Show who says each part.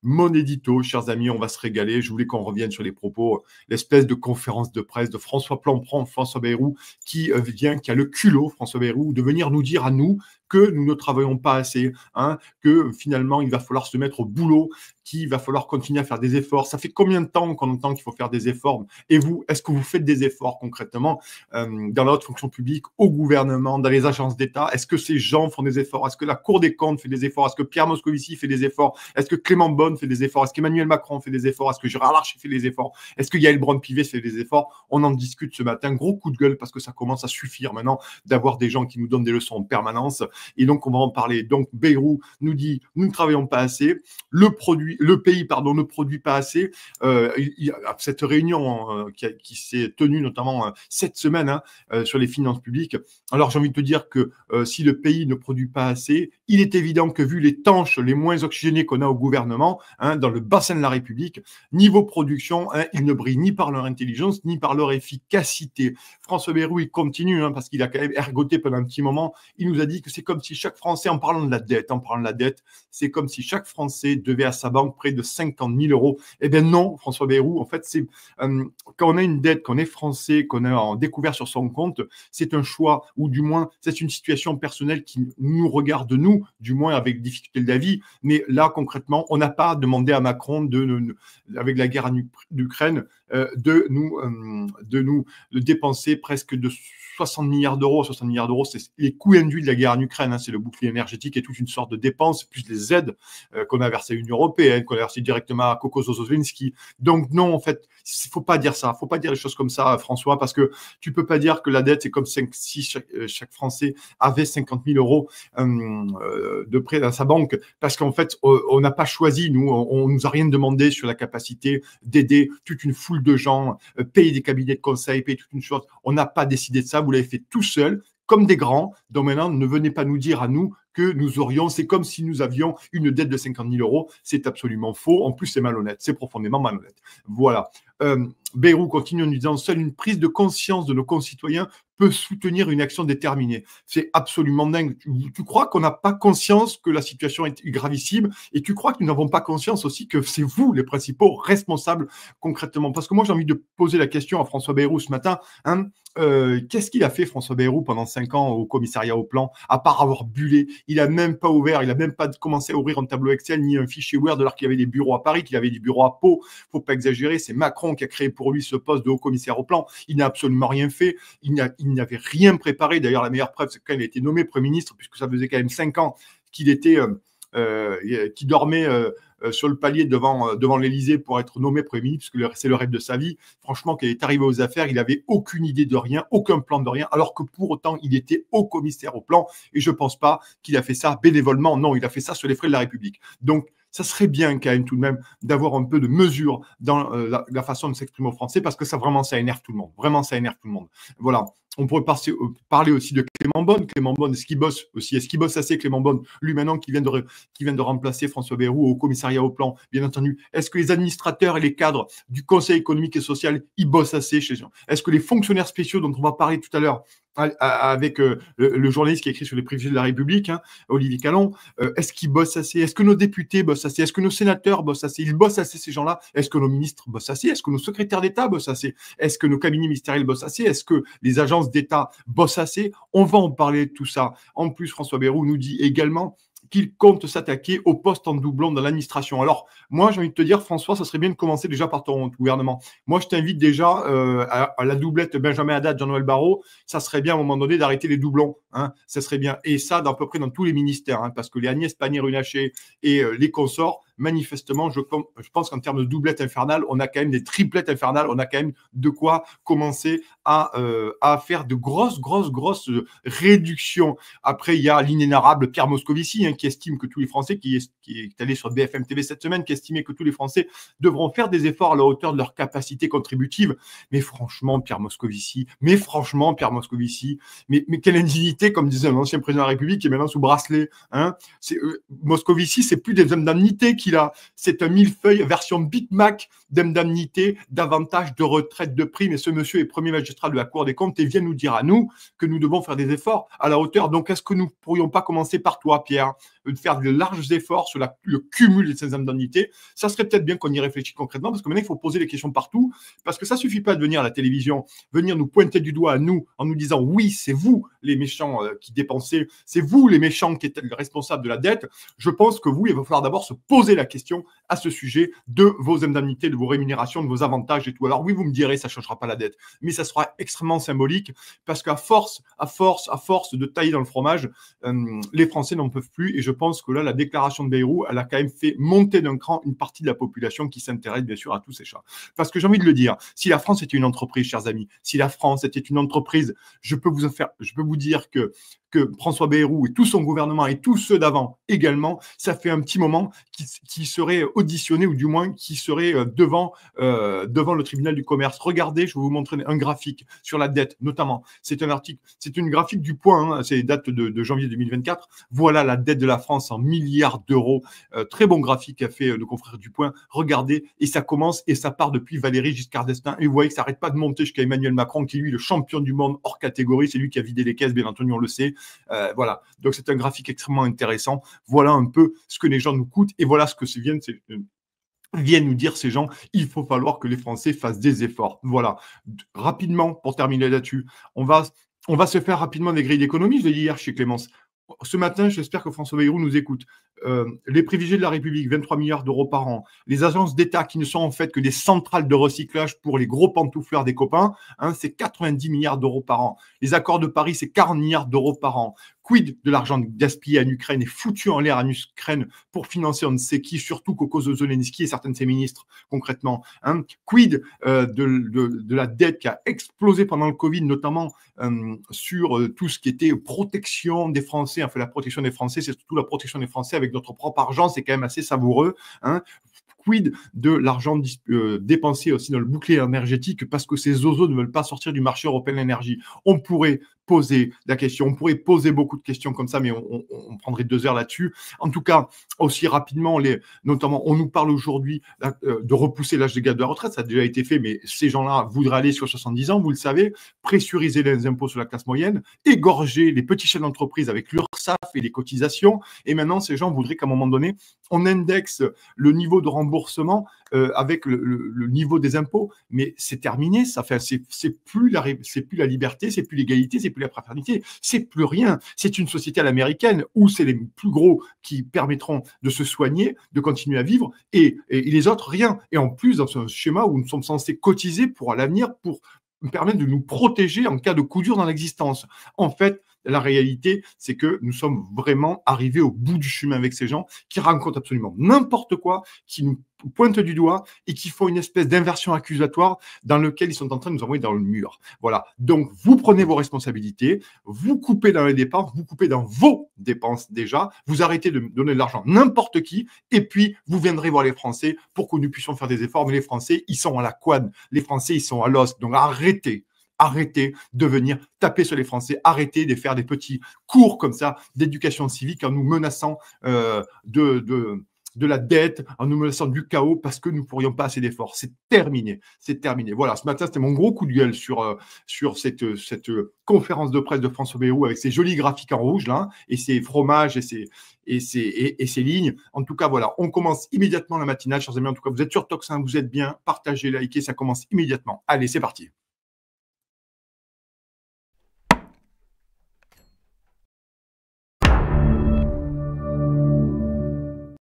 Speaker 1: mon édito, chers amis, on va se régaler. Je voulais qu'on revienne sur les propos, l'espèce de conférence de presse de François Planpron, François Bayrou, qui a le culot, François Bayrou, de venir nous dire à nous que nous ne travaillons pas assez, hein, que finalement, il va falloir se mettre au boulot, qu'il va falloir continuer à faire des efforts. Ça fait combien de temps qu'on entend qu'il faut faire des efforts? Et vous, est-ce que vous faites des efforts concrètement dans la haute fonction publique, au gouvernement, dans les agences d'État? Est-ce que ces gens font des efforts? Est-ce que la Cour des comptes fait des efforts? Est-ce que Pierre Moscovici fait des efforts? Est-ce que Clément Beaune fait des efforts? Est-ce qu'Emmanuel Macron fait des efforts? Est-ce que Gérard Larcher fait des efforts? Est-ce que Yael Braun-Pivet fait des efforts? On en discute ce matin. Gros coup de gueule parce que ça commence à suffire maintenant d'avoir des gens qui nous donnent des leçons en permanence. Et donc, on va en parler. Donc, Bayrou nous dit, nous ne travaillons pas assez. Le pays, ne produit pas assez. Cette réunion qui s'est tenue notamment cette semaine sur les finances publiques. Alors, j'ai envie de te dire que si le pays ne produit pas assez, il est évident que vu les tâches les moins oxygénées qu'on a au gouvernement, dans le bassin de la République, niveau production, ils ne brillent ni par leur intelligence, ni par leur efficacité. François Bayrou, il continue, parce qu'il a quand même ergoté pendant un petit moment. Il nous a dit que c'est comme si chaque Français, en parlant de la dette, c'est comme si chaque Français devait à sa banque près de 50 000 euros. Eh bien non, François Bayrou, en fait, c'est quand on a une dette, qu'on est Français, qu'on a découvert sur son compte, c'est un choix, ou du moins, c'est une situation personnelle qui nous regarde, nous, du moins avec difficulté de la vie. Mais là, concrètement, on n'a pas demandé à Macron, avec la guerre en Ukraine, de nous dépenser presque de 60 milliards d'euros. 60 milliards d'euros, c'est les coûts induits de la guerre en Ukraine. C'est le bouclier énergétique et toute une sorte de dépenses, plus les aides qu'on a versées à l'Union européenne, qu'on a versées directement à Koko Zozowinski. Donc non, en fait, il faut pas dire ça. Il faut pas dire les choses comme ça, François, parce que tu peux pas dire que la dette, c'est comme si chaque Français avait 50 000 euros de prêt dans sa banque, parce qu'en fait, on n'a pas choisi, nous, on nous a rien demandé sur la capacité d'aider toute une foule de gens, payer des cabinets de conseil, payer toute une chose. On n'a pas décidé de ça. Vous l'avez fait tout seul, comme des grands. Donc maintenant, ne venez pas nous dire à nous que nous aurions, c'est comme si nous avions une dette de 50 000 euros. C'est absolument faux. En plus, c'est malhonnête. C'est profondément malhonnête. Voilà. Bayrou continue en nous disant, seule une prise de conscience de nos concitoyens peut soutenir une action déterminée. C'est absolument dingue. Tu crois qu'on n'a pas conscience que la situation est gravissime, et tu crois que nous n'avons pas conscience aussi que c'est vous les principaux responsables concrètement? Parce que moi, j'ai envie de poser la question à François Bayrou ce matin. Qu'est-ce qu'il a fait, François Bayrou, pendant 5 ans au commissariat au plan, à part avoir bullé? Il n'a même pas ouvert, il n'a même pas commencé à ouvrir un tableau Excel ni un fichier Word, alors qu'il y avait des bureaux à Paris, qu'il avait des bureaux à Pau. Faut pas exagérer, c'est Macron qui a créé pour lui ce poste de haut commissaire au plan. Il n'a absolument rien fait. Il n'avait rien préparé. D'ailleurs, la meilleure preuve, c'est quand il a été nommé Premier ministre, puisque ça faisait quand même 5 ans qu'il était, qui dormait sur le palier devant l'Élysée pour être nommé Premier ministre, puisque c'est le rêve de sa vie. Franchement, quand il est arrivé aux affaires, il n'avait aucune idée de rien, aucun plan de rien, alors que pour autant, il était haut commissaire au plan. Et je ne pense pas qu'il a fait ça bénévolement. Non, il a fait ça sur les frais de la République. Donc, ça serait bien quand même tout de même d'avoir un peu de mesure dans la façon de s'exprimer aux Français, parce que ça énerve tout le monde. Vraiment, ça énerve tout le monde. Voilà. On pourrait parler aussi de Clément Beaune. Clément Beaune, est-ce qu'il bosse aussi? Est-ce qu'il bosse assez, Clément Beaune? Lui, maintenant, qui vient de remplacer François Bayrou au commissariat au plan, bien entendu. Est-ce que les administrateurs et les cadres du Conseil économique et social, ils bossent assez chez eux? Est-ce que les fonctionnaires spéciaux, dont on va parler tout à l'heure, avec le journaliste qui a écrit sur les privilèges de la République, Olivier Calon, est-ce qu'ils bossent assez? Est-ce que nos députés bossent assez? Est-ce que nos sénateurs bossent assez? Ils bossent assez, ces gens-là? Est-ce que nos ministres bossent assez? Est-ce que nos secrétaires d'État bossent assez? Est-ce que nos cabinets ministériels bossent assez? Est-ce que les agences d'État bossent assez? On va en parler de tout ça. En plus, François Bayrou nous dit également qu'il compte s'attaquer au poste en doublon dans l'administration. Alors, moi, j'ai envie de te dire, François, ça serait bien de commencer déjà par ton gouvernement. Moi, je t'invite déjà à la doublette Benjamin Haddad, Jean-Noël Barrot. Ça serait bien, à un moment donné, d'arrêter les doublons. Ça serait bien. Et ça, à peu près dans tous les ministères, parce que les Agnès Pannier-Runacher et les consorts, manifestement, je pense qu'en termes de doublette infernale, on a quand même des triplettes infernales, on a quand même de quoi commencer à faire de grosses réductions. Après, il y a l'inénarrable Pierre Moscovici, qui estime que tous les Français, qui est allé sur BFM TV cette semaine, qui estimait que tous les Français devront faire des efforts à la hauteur de leur capacité contributive. Mais franchement, Pierre Moscovici, mais quelle indignité, comme disait un ancien président de la République qui est maintenant sous bracelet. Moscovici, c'est plus des indemnités qu'il a, c'est un millefeuille version Big Mac d'indemnités, d'avantages, de retraite, de primes. Et ce monsieur est premier magistrat de la Cour des comptes et vient nous dire à nous que nous devons faire des efforts à la hauteur. Donc, est-ce que nous ne pourrions pas commencer par toi, Pierre? de faire de larges efforts sur le cumul de ces indemnités. Ça serait peut-être bien qu'on y réfléchisse concrètement, parce que maintenant, il faut poser les questions partout, parce que ça suffit pas de venir à la télévision, venir nous pointer du doigt à nous, en nous disant, oui, c'est vous les méchants qui dépensez, c'est vous les méchants qui êtes responsables de la dette. Je pense que vous, il va falloir d'abord se poser la question à ce sujet de vos indemnités, de vos rémunérations, de vos avantages et tout. Alors oui, vous me direz, ça ne changera pas la dette, mais ça sera extrêmement symbolique, parce qu'à force de tailler dans le fromage, les Français n'en peuvent plus. Et je pense que là, la déclaration de Bayrou, elle a quand même fait monter d'un cran une partie de la population qui s'intéresse bien sûr à tous ces chats. Parce que j'ai envie de le dire, si la France était une entreprise, chers amis, si la France était une entreprise, je peux vous dire que François Bayrou et tout son gouvernement et tous ceux d'avant également, ça fait un petit moment qui serait auditionné, ou du moins qui serait devant le tribunal du commerce. Regardez, je vais vous montrer un graphique sur la dette, notamment. C'est un article, c'est une graphique du Point, hein, c'est date de janvier 2024. Voilà la dette de la France en milliards d'euros. Très bon graphique qu'a fait le confrère du Point. Regardez, et ça commence et ça part depuis Valéry Giscard d'Estaing. Et vous voyez que ça n'arrête pas de monter jusqu'à Emmanuel Macron, qui est lui le champion du monde hors catégorie. C'est lui qui a vidé les caisses, bien entendu, on le sait. Voilà, donc c'est un graphique extrêmement intéressant. Voilà un peu ce que les gens nous coûtent, et voilà ce que viennent nous dire ces gens. Il faut falloir que les Français fassent des efforts. Voilà, rapidement, pour terminer là-dessus, on va se faire rapidement des grilles d'économie. Je l'ai dit hier chez Clémence. Ce matin, j'espère que François Bayrou nous écoute. Les privilégiés de la République, 23 milliards d'euros par an. Les agences d'État qui ne sont en fait que des centrales de recyclage pour les gros pantoufleurs des copains, hein, c'est 90 milliards d'euros par an. Les accords de Paris, c'est 40 milliards d'euros par an. Quid de l'argent gaspillé en Ukraine et foutu en l'air en Ukraine pour financer on ne sait qui, surtout qu'au cause de Zelensky et certains de ses ministres, concrètement, hein. Quid de la dette qui a explosé pendant le Covid, notamment sur tout ce qui était protection des Français. Enfin, la protection des Français, c'est surtout la protection des Français avec notre propre argent, c'est quand même assez savoureux, hein. Quid de l'argent dépensé aussi dans le bouclier énergétique, parce que ces zozos ne veulent pas sortir du marché européen de l'énergie. On pourrait poser la question, on pourrait poser beaucoup de questions comme ça, mais on prendrait 2 heures là-dessus. En tout cas, aussi rapidement, notamment, on nous parle aujourd'hui de repousser l'âge légal de la retraite. Ça a déjà été fait, mais ces gens-là voudraient aller sur 70 ans, vous le savez, pressuriser les impôts sur la classe moyenne, égorger les petits chefs d'entreprise avec l'URSSAF et les cotisations. Et maintenant, ces gens voudraient qu'à un moment donné, on indexe le niveau de remboursement avec le niveau des impôts. Mais c'est terminé, ça fait, c'est plus la liberté, c'est plus l'égalité, c'est plus la fraternité, c'est plus rien. C'est une société à l'américaine où c'est les plus gros qui permettront de se soigner, de continuer à vivre, et les autres, rien. Et en plus, dans ce schéma où nous sommes censés cotiser pour l'avenir, pour permettre de nous protéger en cas de coup dur dans l'existence. En fait, la réalité, c'est que nous sommes vraiment arrivés au bout du chemin avec ces gens qui racontent absolument n'importe quoi, qui nous pointent du doigt et qui font une espèce d'inversion accusatoire dans lequel ils sont en train de nous envoyer dans le mur. Voilà. Donc, vous prenez vos responsabilités, vous coupez dans les dépenses, vous coupez dans vos dépenses déjà, vous arrêtez de donner de l'argent à n'importe qui, et puis vous viendrez voir les Français pour que nous puissions faire des efforts. Mais les Français, ils sont à la couenne. Les Français, ils sont à l'os. Donc, arrêtez de venir taper sur les Français, arrêtez de faire des petits cours comme ça d'éducation civique en nous menaçant de la dette, en nous menaçant du chaos parce que nous ne pourrions pas assez d'efforts. C'est terminé. Voilà, ce matin, c'était mon gros coup de gueule sur cette conférence de presse de François Bayrou avec ses jolis graphiques en rouge là, et ses fromages et ses lignes. En tout cas, voilà, on commence immédiatement la matinale, chers amis. En tout cas, vous êtes sur Toxin, vous êtes bien, partagez, likez, ça commence immédiatement. Allez, c'est parti.